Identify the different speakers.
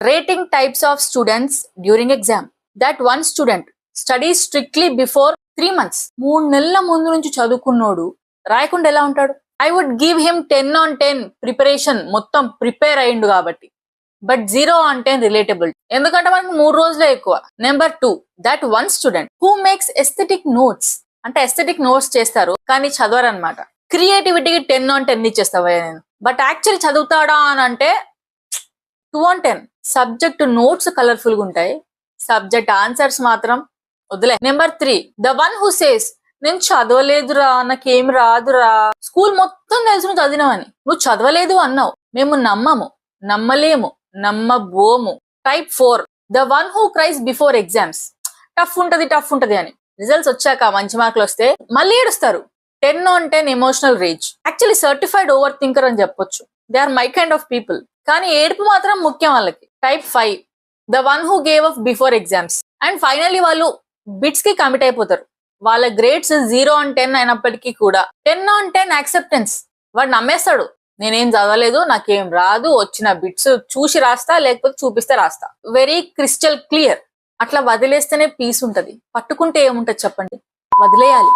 Speaker 1: Rating types of students during exam. That one student studies strictly before 3 months. 3 నెలల ముందు నుంచి చదువుకున్నోడు రాయకుండా ఎలా ఉంటాడు? I would give him 10 on 10 preparation. మొత్తం ప్రిపేర్ అయ్యిండు కాబట్టి. But 0 on 10 relatable. ఎందుకంటే మనకు 3 రోజులే ఎక్కువ. Number 2, that one student who makes aesthetic notes. అంటే ఎస్థెటిక్ నోట్స్ చేస్తారు కానీ చదవరు అనమాట. క్రియేటివిటీకి 10 on 10 ఇచ్చేస్తావా నేను. బట్ యాక్చువల్లీ చదువుతాడా అని అంటే 2 on 10. సబ్జెక్ట్ నోట్స్ కలర్ఫుల్ గా ఉంటాయి, సబ్జెక్ట్ ఆన్సర్స్ మాత్రం వదిలే. Number 3, the one who says నేను చదవలేదురా, నాకేం రాదురా, స్కూల్ మొత్తం తెలుసు నువ్వు చదివినావని, నువ్వు చదవలేదు అన్నావు, మేము నమ్మము, నమ్మలేము, నమ్మబోము. Type 4, the one who cries before exams. Tough ఉంటది అని రిజల్ట్స్ వచ్చాక మంచి మార్కులు వస్తే మళ్ళీ ఏడుస్తారు. 10 on 10 emotional rage. Actually certified over thinker అని చెప్పొచ్చు. They are my kind of people. కానీ ఏడుపు మాత్రం ముఖ్యం వాళ్ళకి. Type 5, the one who gave up before exams. And finally వాళ్ళు బిట్స్ కి కమిట్ అయిపోతారు. వాళ్ళ గ్రేడ్స్ 0 on 10 అయినప్పటికీ కూడా 10 on 10 యాక్సెప్టెన్స్. వాడు నమ్మేస్తాడు, నేనేం చదవలేదు, నాకేం రాదు, వచ్చిన బిట్స్ చూసి రాస్తా లేకపోతే చూపిస్తే రాస్తా. Very crystal clear. అట్లా వదిలేస్తేనే పీస్ ఉంటది. పట్టుకుంటే ఏముంటది చెప్పండి, వదిలేయాలి.